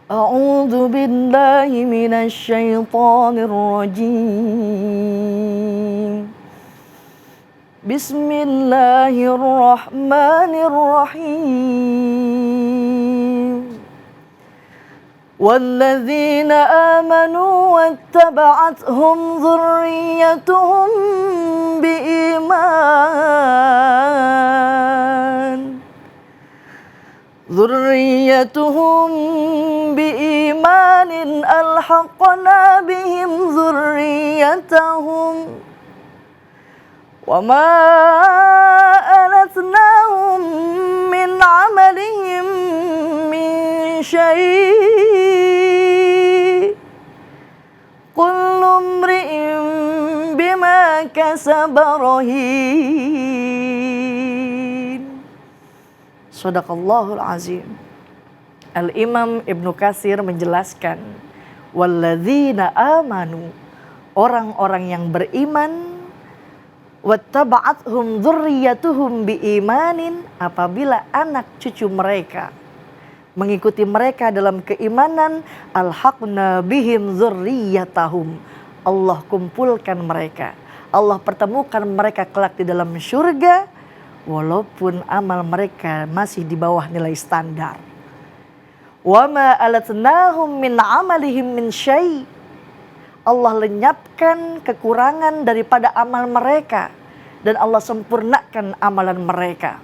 أعوذ بالله من الشيطان الرجيم بسم الله الرحمن الرحيم والذين آمنوا واتبعتهم ذريتهم بإيمان ألحقنا بهم ذريتهم وما ألتناهم من عملهم من شيء كل امرئ بما كسب رهين. Shadaqallahul azim. Al-Imam Ibnu Katsir menjelaskan, walladzina amanu, orang-orang yang beriman, wattaba'athum dzurriyyatuhum biimanin, apabila anak cucu mereka mengikuti mereka dalam keimanan, alhaqna bihim dzurriyyatahum, Allah kumpulkan mereka, Allah pertemukan mereka kelak di dalam surga walaupun amal mereka masih di bawah nilai standar. Wa ma alatnahum min amalihim min syai', Allah lenyapkan kekurangan daripada amal mereka dan Allah sempurnakan amalan mereka.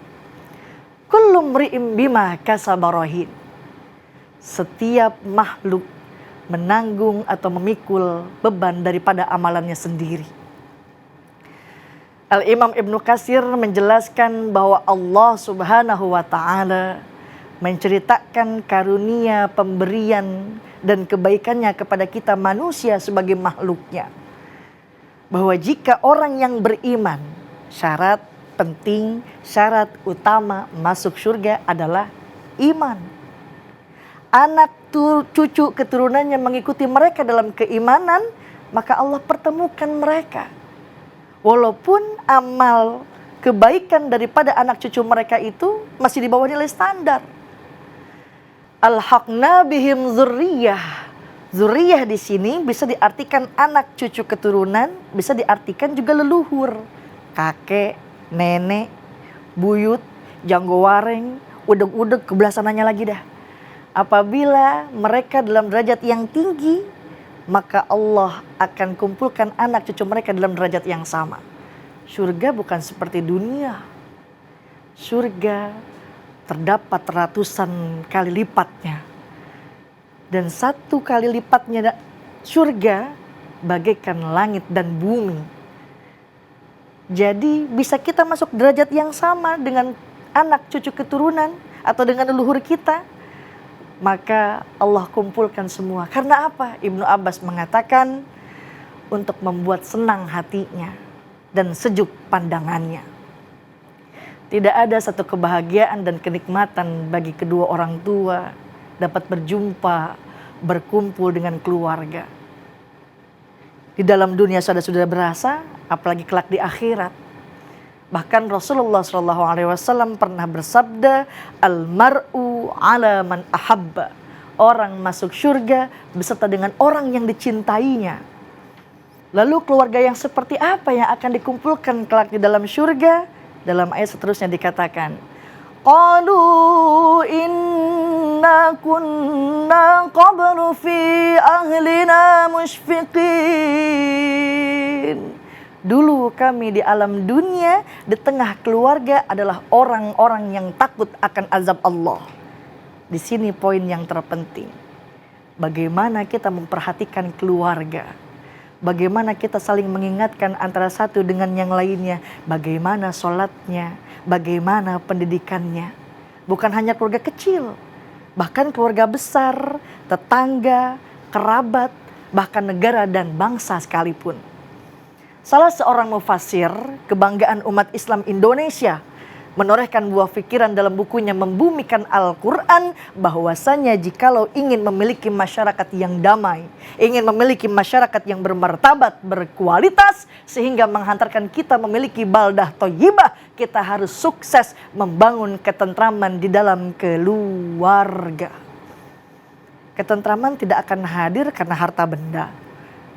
Kullu mri'in bima kasaba rahin, setiap makhluk menanggung atau memikul beban daripada amalannya sendiri. Al-Imam Ibnu Katsir menjelaskan bahwa Allah Subhanahu wa ta'ala menceritakan karunia pemberian dan kebaikannya kepada kita manusia sebagai makhluknya. Bahwa jika orang yang beriman, syarat penting, syarat utama masuk surga adalah iman. Anak cucu keturunannya mengikuti mereka dalam keimanan, maka Allah pertemukan mereka. Walaupun amal kebaikan daripada anak cucu mereka itu masih di bawah nilai standar. Alhaqna bihim dzurriyyah. Dzurriyyah di sini bisa diartikan anak cucu keturunan, bisa diartikan juga leluhur, kakek, nenek, buyut, janggowareng, udeg-udeg, kebelah sananya lagi dah. Apabila mereka dalam derajat yang tinggi, maka Allah akan kumpulkan anak cucu mereka dalam derajat yang sama. Surga bukan seperti dunia. Surga terdapat ratusan kali lipatnya. Dan satu kali lipatnya surga bagaikan langit dan bumi. Jadi bisa kita masuk derajat yang sama dengan anak cucu keturunan atau dengan leluhur kita. Maka Allah kumpulkan semua. Karena apa? Ibnu Abbas mengatakan untuk membuat senang hatinya dan sejuk pandangannya. Tidak ada satu kebahagiaan dan kenikmatan bagi kedua orang tua dapat berjumpa, berkumpul dengan keluarga. Di dalam dunia sudah berasa, apalagi kelak di akhirat. Bahkan Rasulullah SAW pernah bersabda, al-mar'u ala man ahabba. Orang masuk surga beserta dengan orang yang dicintainya. Lalu keluarga yang seperti apa yang akan dikumpulkan kelak di dalam surga? Dalam ayat seterusnya dikatakan, qalu inna kunna qablu fi ahlina musyfiqin. Dulu kami di alam dunia, di tengah keluarga adalah orang-orang yang takut akan azab Allah. Di sini poin yang terpenting. Bagaimana kita memperhatikan keluarga. Bagaimana kita saling mengingatkan antara satu dengan yang lainnya. Bagaimana sholatnya, bagaimana pendidikannya. Bukan hanya keluarga kecil, bahkan keluarga besar, tetangga, kerabat, bahkan negara dan bangsa sekalipun. Salah seorang mufassir kebanggaan umat Islam Indonesia menorehkan buah pikiran dalam bukunya Membumikan Al-Quran, bahwasanya jikalau ingin memiliki masyarakat yang damai, ingin memiliki masyarakat yang bermartabat, berkualitas, sehingga menghantarkan kita memiliki baldah thayyibah, kita harus sukses membangun ketentraman di dalam keluarga. Ketentraman tidak akan hadir karena harta benda.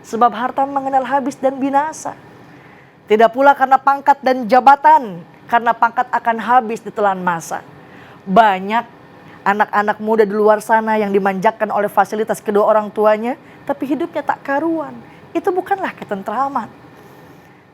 Sebab harta mengenal habis dan binasa. Tidak pula karena pangkat dan jabatan, karena pangkat akan habis ditelan masa. Banyak anak-anak muda di luar sana yang dimanjakan oleh fasilitas kedua orang tuanya, tapi hidupnya tak karuan. Itu bukanlah ketentraman.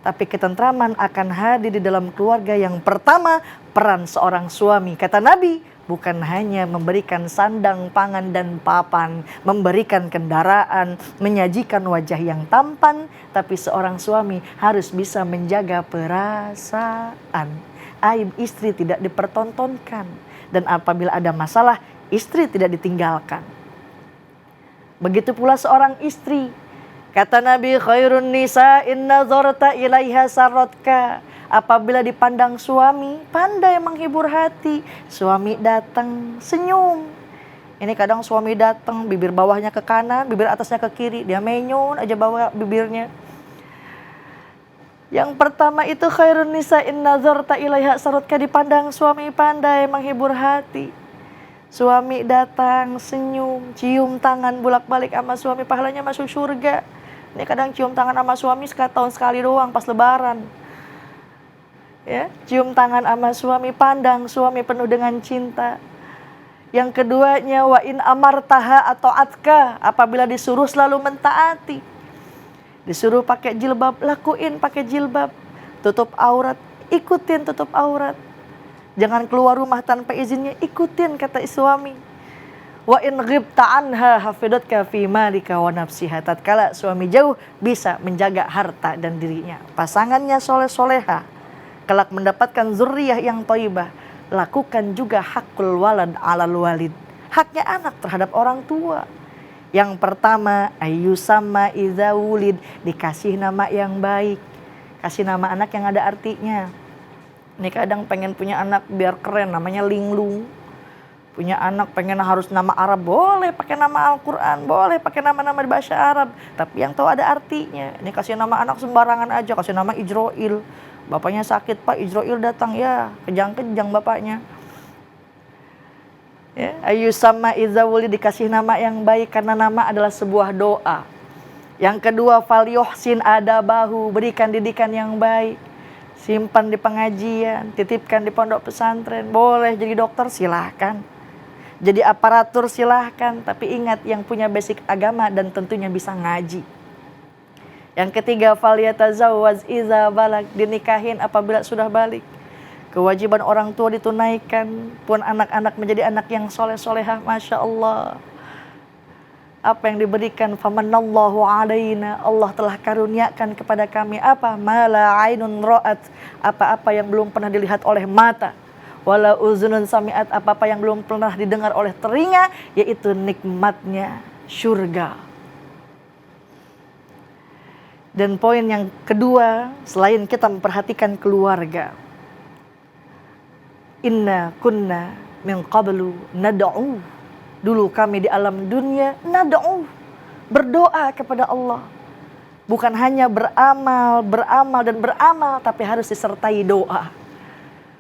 Tapi ketentraman akan hadir di dalam keluarga yang pertama, peran seorang suami. Kata Nabi, bukan hanya memberikan sandang, pangan, dan papan, memberikan kendaraan, menyajikan wajah yang tampan, tapi seorang suami harus bisa menjaga perasaan. Aib istri tidak dipertontonkan, dan apabila ada masalah, istri tidak ditinggalkan. Begitu pula seorang istri. Kata Nabi, khairun nisa inna zorta ilaiha sarotka. Apabila dipandang suami, pandai menghibur hati. Suami datang, senyum. Ini kadang suami datang, bibir bawahnya ke kanan, bibir atasnya ke kiri. Dia menyun aja bawa bibirnya. Yang pertama itu khairun nisa inna zorta ilaiha sarotka. Dipandang suami, pandai menghibur hati. Suami datang, senyum, cium tangan bolak-balik sama suami, pahalanya masuk surga. Ini kadang cium tangan sama suami tahun sekali doang pas lebaran. Ya, cium tangan sama suami, pandang suami penuh dengan cinta. Yang keduanya, wa in amartaha atau atka, apabila disuruh selalu mentaati. Disuruh pakai jilbab, lakuin pakai jilbab. Tutup aurat, ikutin tutup aurat. Jangan keluar rumah tanpa izinnya, ikutin kata suami. Wa in ghibta anha hafidatka fi malika wa nafsiha. Tatkala suami jauh, bisa menjaga harta dan dirinya. Pasangannya soleh-soleha, kelak mendapatkan zurriyah yang thayyibah. Lakukan juga hakul walad alal walid, haknya anak terhadap orang tua. Yang pertama, ayyusamma idza wulid, dikasih nama yang baik. Kasih nama anak yang ada artinya. Ini kadang pengen punya anak biar keren, namanya linglung. Punya anak pengen harus nama Arab, boleh pakai nama Al-Quran, boleh pakai nama-nama di bahasa Arab, tapi yang tahu ada artinya. Ini kasih nama anak sembarangan aja, kasih nama Ijroil. Bapaknya sakit, Pak, Ijroil datang, ya kejang-kejang bapaknya. Ya, ayyusamma idza wulid, dikasih nama yang baik karena nama adalah sebuah doa. Yang kedua, falyuhsin adabahu, berikan didikan yang baik. Simpan di pengajian, titipkan di pondok pesantren. Boleh jadi dokter, silahkan. Jadi aparatur silahkan, tapi ingat yang punya basic agama dan tentunya bisa ngaji. Yang ketiga, falyatazawwaz iza balag, dinikahin apabila sudah balik. Kewajiban orang tua ditunaikan, pun anak-anak menjadi anak yang soleh-solehah, Masya Allah. Apa yang diberikan, famanallahu alaina, Allah telah karuniakan kepada kami apa? Mala ainun ra'at, apa-apa yang belum pernah dilihat oleh mata. Wala uzunun sami'at, apa-apa yang belum pernah didengar oleh telinga, yaitu nikmatnya surga. Dan poin yang kedua, selain kita memperhatikan keluarga, inna kunna min qablu nad'u, dulu kami di alam dunia nad'u, berdoa kepada Allah. Bukan hanya beramal dan beramal, tapi harus disertai doa.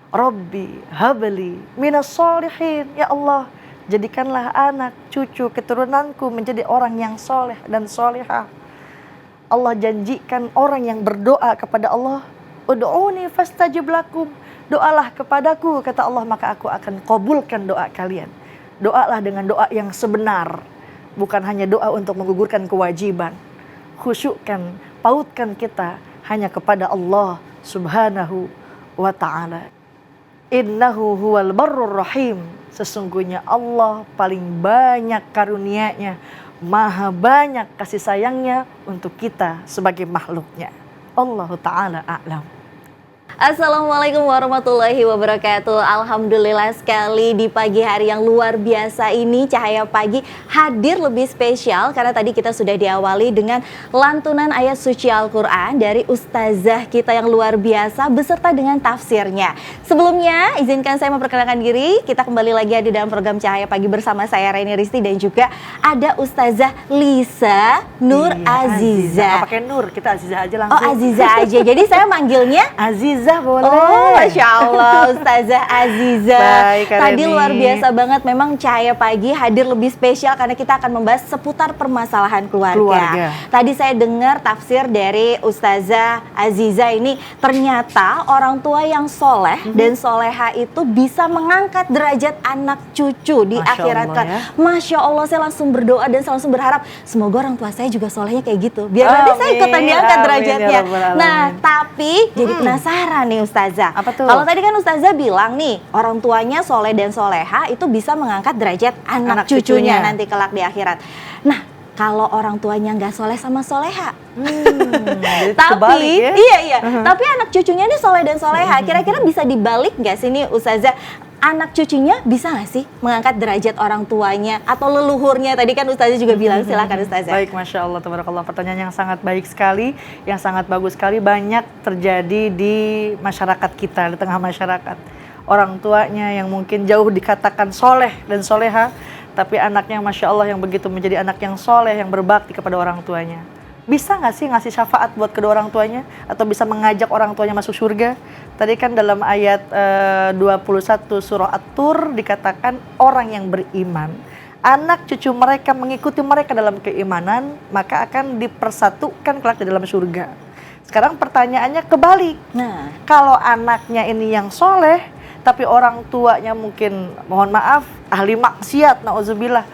Rabbi habli minas sholihin, ya Allah jadikanlah anak, cucu, keturunanku menjadi orang yang soleh dan solehah. Allah janjikan orang yang berdoa kepada Allah, ud'uni fastajib lakum, doalah kepadaku kata Allah maka aku akan kabulkan doa kalian. Doalah dengan doa yang sebenar, bukan hanya doa untuk menggugurkan kewajiban. Khusyukkan, pautkan kita hanya kepada Allah subhanahu wa ta'ala. Innahu huwal barrur rahim, sesungguhnya Allah paling banyak karunia-Nya, maha banyak kasih sayangnya untuk kita sebagai makhluknya. Allahu ta'ala a'lam. Assalamualaikum warahmatullahi wabarakatuh. Alhamdulillah sekali di pagi hari yang luar biasa ini Cahaya Pagi hadir lebih spesial karena tadi kita sudah diawali dengan lantunan ayat suci Al-Quran dari ustazah kita yang luar biasa beserta dengan tafsirnya. Sebelumnya izinkan saya memperkenalkan diri, kita kembali lagi di dalam program Cahaya Pagi bersama saya Raini Risti dan juga ada ustazah Lisa Nur Aziza. Nggak pakai Nur, kita Aziza aja langsung. Oh Aziza aja, jadi saya manggilnya Aziza. Azizah boleh. Oh, Masya Allah, Ustazah Aziza. Baik, Kak Tadi Reni. luar biasa banget. Memang Cahaya Pagi hadir lebih spesial karena kita akan membahas seputar permasalahan keluarga. Tadi saya dengar tafsir dari Ustazah Aziza ini, ternyata orang tua yang soleh dan soleha itu bisa mengangkat derajat anak cucu di Masya akhirat Allah, kan. ya. Masya Allah, saya langsung berdoa dan saya langsung berharap semoga orang tua saya juga solehnya kayak gitu. Biar nanti saya ikutan diangkat Amin, derajatnya. ya Rabbal Alamin. Nah, tapi jadi penasaran nih Ustazah. Apa tuh? Kalau tadi kan Ustazah bilang nih, orang tuanya soleh dan soleha itu bisa mengangkat derajat anak cucunya nanti kelak di akhirat. Nah, kalau orang tuanya nggak soleh sama soleha, Jadi tapi kebalik ya? iya, tapi anak cucunya ini soleh dan soleha, kira-kira bisa dibalik nggak sih nih Ustazah? Anak cucunya bisa nggak sih mengangkat derajat orang tuanya atau leluhurnya? Tadi kan Ustazah juga bilang, silakan Ustazah. Baik, Masya Allah, tabarakallah. Pertanyaan yang sangat baik sekali, yang sangat bagus sekali. Banyak terjadi di masyarakat kita, di tengah masyarakat. Orang tuanya yang mungkin jauh dikatakan soleh dan soleha, tapi anaknya Masya Allah yang begitu menjadi anak yang soleh, yang berbakti kepada orang tuanya. Bisa nggak sih ngasih syafaat buat kedua orang tuanya? Atau bisa mengajak orang tuanya masuk surga? Tadi kan dalam ayat 21 surah At-Tur dikatakan orang yang beriman, anak cucu mereka mengikuti mereka dalam keimanan, maka akan dipersatukan kelak di dalam surga. Sekarang pertanyaannya kebalik. Nah, Kalau anaknya ini yang soleh, tapi orang tuanya mungkin, mohon maaf, ahli maksiat, na'udzubillah.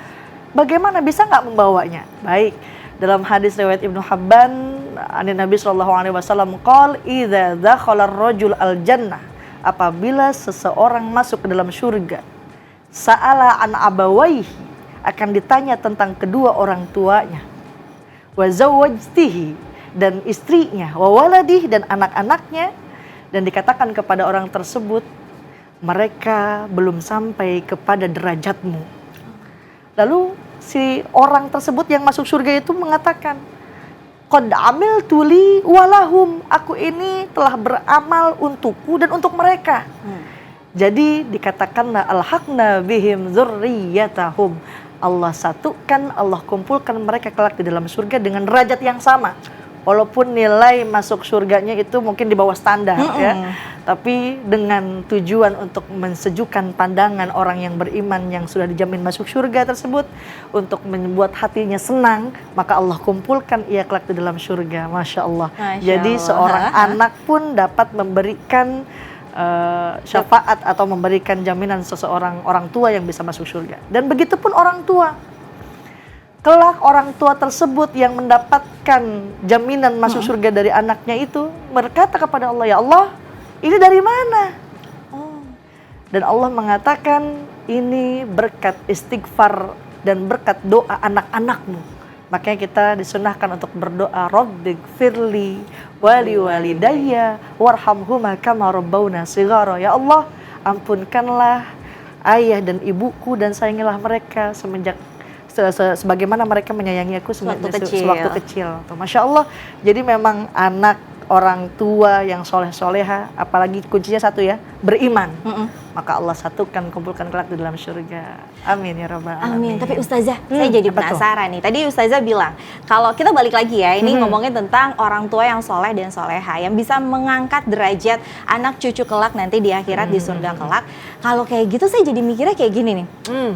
Bagaimana, bisa nggak membawanya? Baik, dalam hadis riwayat Ibnu Habban, Nabi SAW qol, idza dakhala ar-rajul al-jannah, apabila seseorang masuk ke dalam surga, sa'ala an abawaihi, akan ditanya tentang kedua orang tuanya, wa zawwajtihi, dan istrinya, wa waladih, dan anak-anaknya, dan dikatakan kepada orang tersebut, mereka belum sampai kepada derajatmu. Lalu si orang tersebut yang masuk surga itu mengatakan, qad amiltu li walahum, aku ini telah beramal untukku dan untuk mereka. Jadi dikatakanlah alhaqna bihim dzurriyyatahum, Allah satukan, Allah kumpulkan mereka kelak di dalam surga dengan derajat yang sama. Walaupun nilai masuk surganya itu mungkin di bawah standar ya, tapi dengan tujuan untuk mensejukkan pandangan orang yang beriman yang sudah dijamin masuk surga tersebut, untuk membuat hatinya senang, maka Allah kumpulkan ia kelak di dalam surga. Masya Allah. Jadi seorang anak pun dapat memberikan syafaat atau memberikan jaminan seseorang orang tua yang bisa masuk surga. Dan begitupun orang tua. Kelak orang tua tersebut yang mendapatkan jaminan masuk surga dari anaknya itu berkata kepada Allah, ya Allah, ini dari mana? Dan Allah mengatakan, ini berkat istighfar dan berkat doa anak-anakmu. Makanya kita disunahkan untuk berdoa, Rabbighfirli wali walidayya warhamhuma kama rabbawna shighara. Ya Allah, ampunkanlah ayah dan ibuku dan sayangilah mereka sebagaimana mereka menyayangi aku sewaktu kecil. Masya Allah. Jadi memang anak orang tua yang soleh-soleha, apalagi kuncinya satu ya, beriman. Maka Allah satukan, kumpulkan kelak di dalam surga. Amin ya Rabbal Alamin. Amin. Tapi Ustazah, saya jadi penasaran nih. Tadi Ustazah bilang, kalau kita balik lagi ya, ini ngomongin tentang orang tua yang soleh dan soleha, yang bisa mengangkat derajat anak cucu kelak nanti di akhirat di surga kelak. Kalau kayak gitu saya jadi mikirnya kayak gini nih,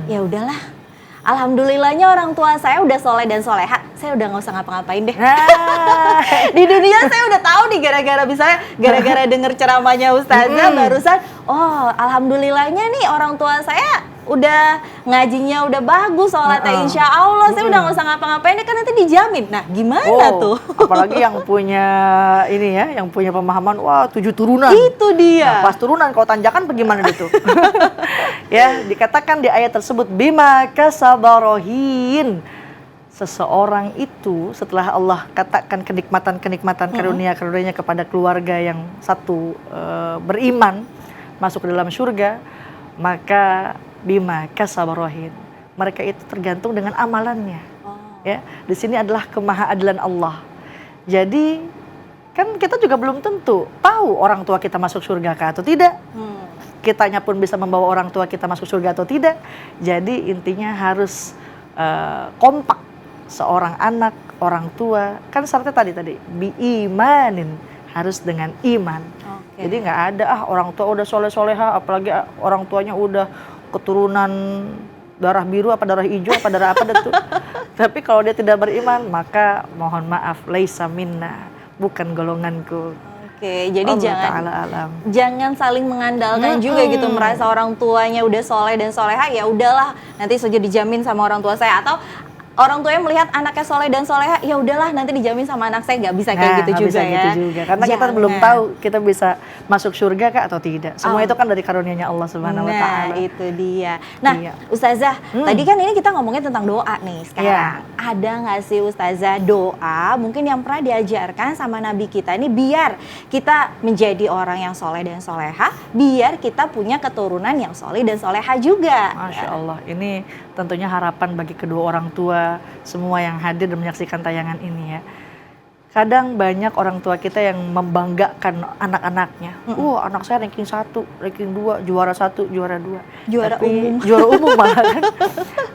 ya udahlah. Alhamdulillahnya orang tua saya udah soleh dan soleha, saya udah nggak usah ngapa-ngapain deh. Di dunia saya udah tahu nih, gara-gara denger ceramahnya Ustazah barusan, oh alhamdulillahnya nih orang tua saya udah ngajinya udah bagus, sholatnya insya Allah, saya udah nggak usah ngapa-ngapain deh, kan nanti dijamin. Nah gimana tuh? Apalagi yang punya ini ya, yang punya pemahaman, wah 7 turunan. Itu dia. Nah, pas turunan, kalau tanjakan bagaimana itu? Ya, dikatakan di ayat tersebut, bima kasabarohin. Seseorang itu setelah Allah katakan kenikmatan-kenikmatan karunia-karunianya kepada keluarga yang satu beriman, masuk ke dalam surga, maka bima kasabarohin. Mereka itu tergantung dengan amalannya. Ya, di sini adalah kemahaadilan Allah. Jadi kan kita juga belum tentu tahu orang tua kita masuk surga atau tidak. Kitanya pun bisa membawa orang tua kita masuk surga atau tidak. Jadi intinya harus kompak seorang anak, orang tua. Kan syaratnya tadi biimanin, harus dengan iman. Jadi nggak ada orang tua udah soleh-soleha, apalagi orang tuanya udah keturunan darah biru apa darah hijau apa darah apa tuh. Tapi kalau dia tidak beriman, maka mohon maaf, laisa minna, bukan golonganku. Oke, jadi Allah jangan Ta'ala alam. jangan saling mengandalkan juga gitu, merasa orang tuanya udah soleh dan soleha, ya udahlah nanti saja dijamin sama orang tua saya, atau orang tuanya melihat anaknya soleh dan soleha, ya udahlah nanti dijamin sama anak saya, nggak bisa kayak gitu nggak juga bisa ya. gitu juga. Karena kita belum tahu kita bisa masuk surga kah atau tidak. Semua itu kan dari karunia-Nya Allah Subhanahu wa taala. Nah, itu dia. Nah, Iya. Ustazah, tadi kan ini kita ngomongin tentang doa nih sekarang. Iya. Ada nggak sih Ustazah doa mungkin yang pernah diajarkan sama Nabi kita ini biar kita menjadi orang yang soleh dan soleha, biar kita punya keturunan yang soleh dan soleha juga. Masya Allah, ini tentunya harapan bagi kedua orang tua semua yang hadir dan menyaksikan tayangan ini ya. Kadang banyak orang tua kita yang membanggakan anak-anaknya. Anak saya ranking 1, ranking 2, juara 1, juara 2. Juara umum. Juara umum malah kan.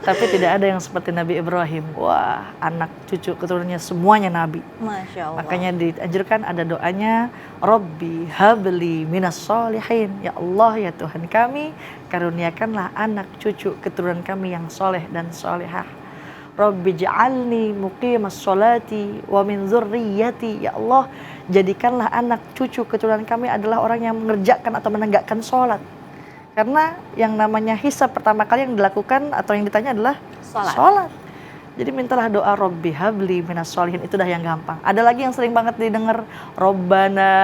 Tapi tidak ada yang seperti Nabi Ibrahim. Wah, anak cucu keturunannya semuanya Nabi. Masya Allah. Makanya dianjurkan ada doanya, Rabbi habli minas solihin. Ya Allah, ya Tuhan kami, karuniakanlah anak cucu keturunan kami yang soleh dan solehah. Rabbi ja'alni muqimas sholati wa min dzurriyyati. Ya Allah, jadikanlah anak cucu keturunan kami adalah orang yang mengerjakan atau menegakkan sholat. Karena yang namanya hisab pertama kali yang dilakukan atau yang ditanya adalah sholat. Jadi mintalah doa Rabbi habli minas sholihin, itu dah yang gampang. Ada lagi yang sering banget didengar, Rabbana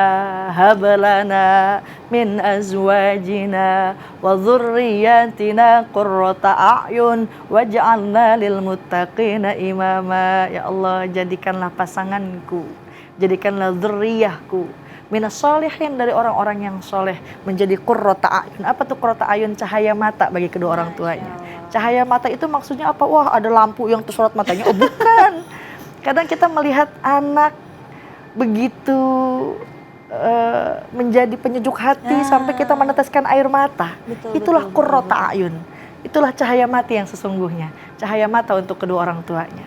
hablana min azwajina wa dzurriyyatina qurrata a'yun waj'alna lil muttaqina imama. Ya Allah, jadikanlah pasanganku, jadikanlah dzurriyyahku minas sholihin, dari orang-orang yang soleh, menjadi qurrata a'yun. Apa tuh qurrata a'yun? Cahaya mata bagi kedua orang tuanya. Cahaya mata itu maksudnya apa? Wah, ada lampu yang tersorot matanya. Oh, bukan. Kadang kita melihat anak begitu menjadi penyejuk hati sampai kita meneteskan air mata. Itulah qurrata a'yun. Itulah cahaya mata yang sesungguhnya. Cahaya mata untuk kedua orang tuanya.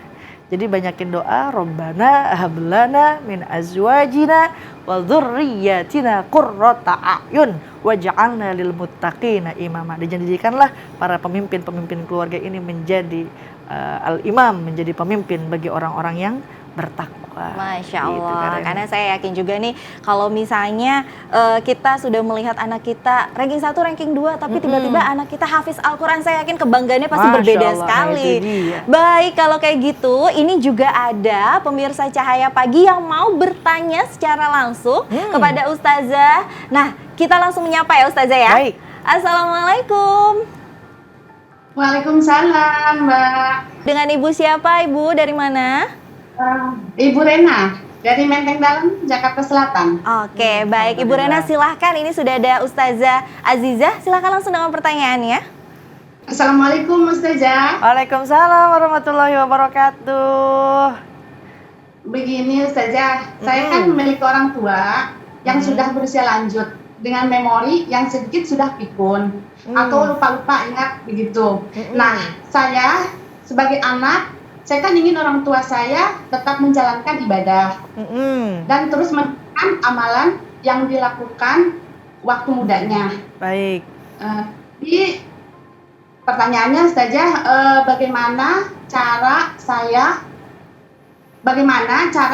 Jadi banyakin doa, Rabbana hablana min azwajina wa dzurriyyatina qurrata a'yun waj'alna lil muttaqina imama. Dijadikanlah para pemimpin-pemimpin keluarga ini menjadi al-imam, menjadi pemimpin bagi orang-orang yang bertakwa. Masya Gitu, Allah, karena saya yakin juga nih kalau misalnya kita sudah melihat anak kita ranking 1, ranking 2, tapi tiba-tiba anak kita hafiz Al-Quran, saya yakin kebanggaannya pasti Masya berbeda Allah, sekali. itu dia. Baik, kalau kayak gitu, ini juga ada pemirsa Cahaya Pagi yang mau bertanya secara langsung kepada Ustazah. Nah, kita langsung menyapa ya Ustazah ya. Baik. Assalamualaikum. Waalaikumsalam, Mbak. Dengan Ibu siapa, Ibu? Dari mana? Ibu Rena dari Menteng Dalam, Jakarta Selatan. Oke, baik Ibu Rena, silahkan. Ini sudah ada Ustazah Azizah, silahkan langsung dengan pertanyaannya. Assalamualaikum Ustazah. Waalaikumsalam warahmatullahi wabarakatuh. Begini Ustazah, saya kan memiliki orang tua yang sudah berusia lanjut dengan memori yang sedikit sudah pikun atau lupa-lupa ingat begitu. Nah, saya sebagai anak, saya kan ingin orang tua saya tetap menjalankan ibadah dan terus melakukan amalan yang dilakukan waktu mudanya. Baik. Di pertanyaannya saja, bagaimana cara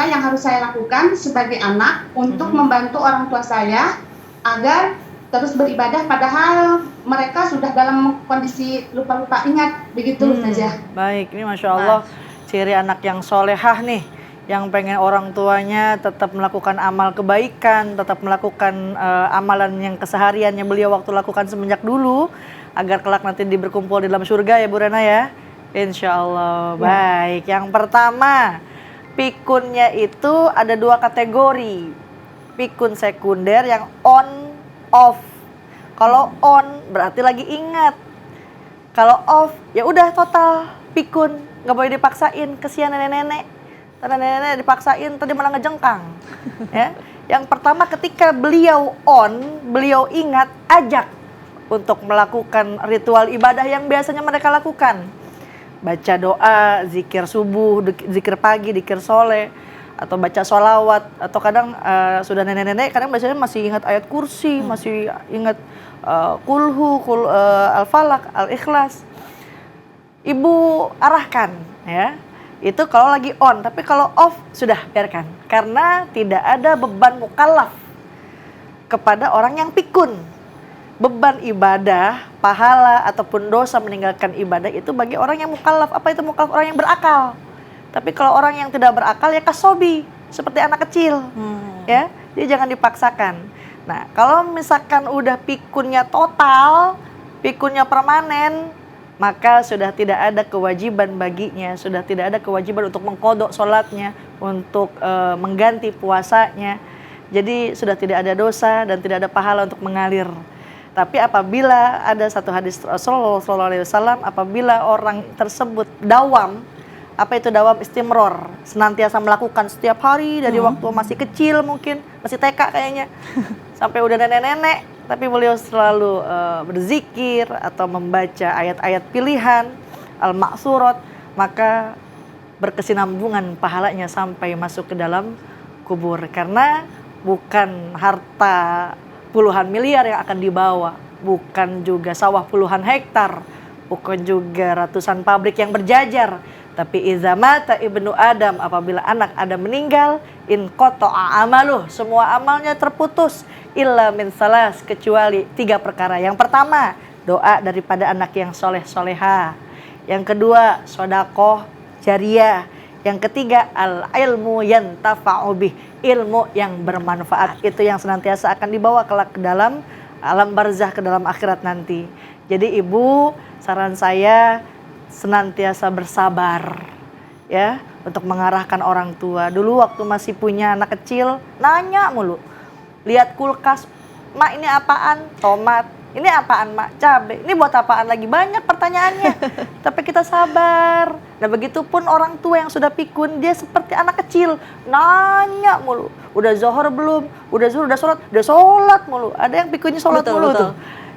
yang harus saya lakukan sebagai anak untuk membantu orang tua saya agar terus beribadah padahal mereka sudah dalam kondisi lupa-lupa ingat, begitu saja. Baik, ini Masya Allah ciri anak yang solehah nih, yang pengen orang tuanya tetap melakukan amal kebaikan, tetap melakukan amalan yang kesehariannya beliau waktu lakukan semenjak dulu, agar kelak nanti berkumpul di dalam surga ya Bu Rena ya. Insya Allah. Baik, yang pertama, pikunnya itu ada 2 kategori. Pikun sekunder yang on off. Kalau on berarti lagi ingat. Kalau off ya udah total pikun, nggak boleh dipaksain. Kesian nenek-nenek. Karena nenek-nenek dipaksain tadi malah ngejengkang. Ya. Yang pertama ketika beliau on, beliau ingat, ajak untuk melakukan ritual ibadah yang biasanya mereka lakukan. Baca doa, zikir subuh, zikir pagi, zikir sole, atau baca sholawat, atau kadang sudah nenek-nenek kadang biasanya masih ingat ayat kursi, masih ingat kulhu, al-falak, al-ikhlas. Ibu arahkan ya, itu kalau lagi on, tapi kalau off sudah biarkan, karena tidak ada beban mukallaf kepada orang yang pikun. Beban ibadah, pahala ataupun dosa meninggalkan ibadah itu bagi orang yang mukallaf. Apa itu mukallaf? Orang yang berakal. Tapi kalau orang yang tidak berakal ya kasobi, seperti anak kecil. Ya, jadi jangan dipaksakan. Nah, kalau misalkan udah pikunnya total, pikunnya permanen, maka sudah tidak ada kewajiban baginya, sudah tidak ada kewajiban untuk mengkodok sholatnya, untuk mengganti puasanya. Jadi sudah tidak ada dosa dan tidak ada pahala untuk mengalir. Tapi apabila ada satu hadis Rasulullah SAW, apabila orang tersebut dawam, apa itu dawam? Istimror, senantiasa melakukan setiap hari dari waktu masih kecil, mungkin masih TK kayaknya, sampai udah nenek-nenek, tapi beliau selalu berzikir atau membaca ayat-ayat pilihan, al-ma'surat, maka berkesinambungan pahalanya sampai masuk ke dalam kubur. Karena bukan harta puluhan miliar yang akan dibawa, bukan juga sawah puluhan hektar, bukan juga ratusan pabrik yang berjajar, tapi iza mata ibnu Adam, apabila anak Adam meninggal, in qata'a amaluh, semua amalnya terputus, illa min salas, kecuali 3 perkara. Yang pertama, doa daripada anak yang soleh soleha. Yang kedua, sodakoh jariyah. Yang ketiga, al ilmu yantafa'u bih, ilmu yang bermanfaat. Itu yang senantiasa akan dibawa kelak ke dalam alam barzah, ke dalam akhirat nanti. Jadi ibu, saran saya senantiasa bersabar ya untuk mengarahkan orang tua. Dulu waktu masih punya anak kecil, nanya mulu. Lihat kulkas, "Mak, ini apaan?" "Tomat." "Ini apaan, Mak?" "Cabai." "Ini buat apaan lagi?" Banyak pertanyaannya. Tapi kita sabar. Nah, begitupun orang tua yang sudah pikun, dia seperti anak kecil, nanya mulu. "Udah zuhur belum? Udah zuhur, udah sholat?" "Udah sholat" mulu. Ada yang pikunnya sholat mulu tuh.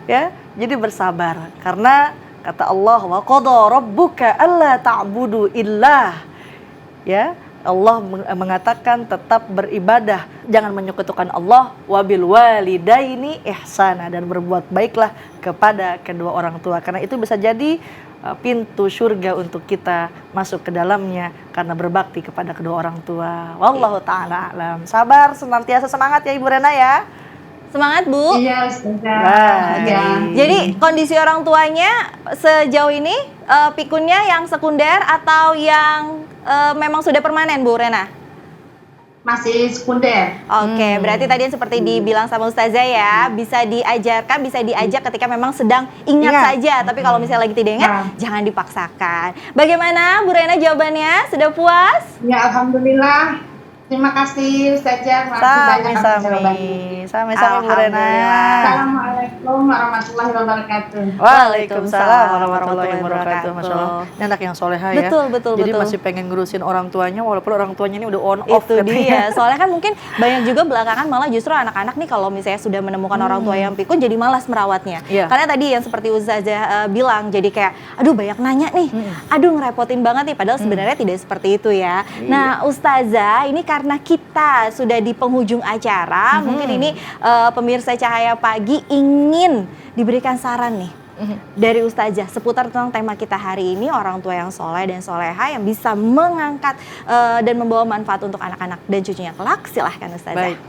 Ya, jadi bersabar. Karena kata Allah, "Wa qada rabbuka alla ta'budu illah." Ya, Allah mengatakan tetap beribadah, jangan menyekutukan Allah, wabil walidaini ihsana, dan berbuat baiklah kepada kedua orang tua, karena itu bisa jadi pintu surga untuk kita masuk ke dalamnya karena berbakti kepada kedua orang tua. Wallahu taala alam. Sabar, senantiasa semangat ya Ibu Rena ya. Semangat Bu. Iya, Ustazah. Iya. Jadi kondisi orang tuanya sejauh ini pikunnya yang sekunder atau yang memang sudah permanen Bu Rena? Masih sekunder. Oke, berarti tadi yang seperti dibilang sama Ustazah ya, bisa diajarkan, bisa diajak ketika memang sedang ingat saja. Tapi kalau misalnya lagi tidak ingat, jangan dipaksakan. Bagaimana Bu Rena jawabannya? Sudah puas? Ya, alhamdulillah. Terima kasih Ustazah. Sami-sami Bu Rena. Assalamualaikum warahmatullahi wabarakatuh. Waalaikumsalam warahmatullahi wabarakatuh. Masya Allah, ini anak yang soleha ya. Betul. Jadi masih pengen ngurusin orang tuanya, walaupun orang tuanya ini udah on off. Itu dia. Soalnya kan mungkin banyak juga belakangan malah justru anak-anak nih kalau misalnya sudah menemukan orang tua yang pikun jadi malas merawatnya. Karena tadi yang seperti Ustazah bilang, jadi kayak aduh banyak nanya nih, aduh ngerepotin banget nih, padahal sebenarnya tidak seperti itu ya. Nah Ustazah, ini karena kita sudah di penghujung acara, mungkin ini pemirsa Cahaya Pagi ingin diberikan saran nih dari Ustazah seputar tentang tema kita hari ini, orang tua yang soleh dan soleha yang bisa mengangkat dan membawa manfaat untuk anak-anak dan cucunya kelak. Silahkan Ustazah. Baik,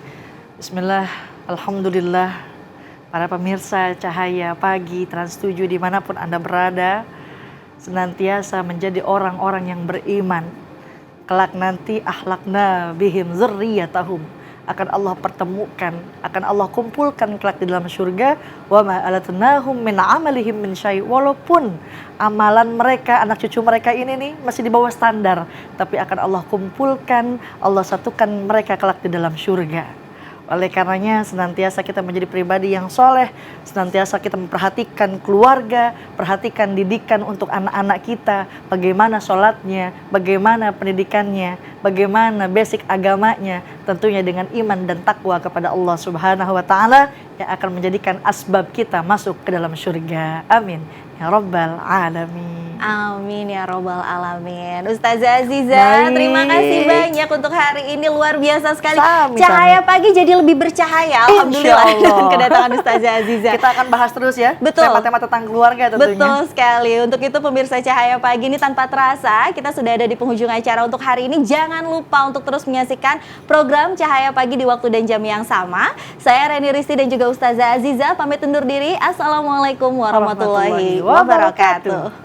Bismillah, Alhamdulillah, para pemirsa Cahaya Pagi Trans 7 dimanapun Anda berada, senantiasa menjadi orang-orang yang beriman. Kelak nanti ahlakna bihim zurriyatahum, akan Allah pertemukan, akan Allah kumpulkan kelak di dalam surga. Wa ma alatnahum min amalihim min syai', walaupun amalan mereka, anak cucu mereka ini nih masih di bawah standar, tapi akan Allah kumpulkan, Allah satukan mereka kelak di dalam surga. Oleh karenanya senantiasa kita menjadi pribadi yang soleh, senantiasa kita memperhatikan keluarga, perhatikan didikan untuk anak-anak kita, bagaimana sholatnya, bagaimana pendidikannya, bagaimana basic agamanya, tentunya dengan iman dan takwa kepada Allah Subhanahu wa Ta'ala yang akan menjadikan asbab kita masuk ke dalam surga. Amin ya Rabbal Alamin. Amin ya robbal alamin. Ustazah Aziza, Baik. terima kasih banyak untuk hari ini, luar biasa sekali. Sami, Cahaya pagi jadi lebih bercahaya, alhamdulillah, Insya Allah. dengan kedatangan Ustazah Aziza. Kita akan bahas terus ya, Betul. tema-tema tentang keluarga tentunya. Betul sekali. Untuk itu pemirsa Cahaya Pagi ini tanpa terasa kita sudah ada di penghujung acara untuk hari ini. Jangan lupa untuk terus menyaksikan program Cahaya Pagi di waktu dan jam yang sama. Saya Reni Risti dan juga Ustazah Aziza pamit undur diri. Assalamualaikum warahmatullahi wabarakatuh.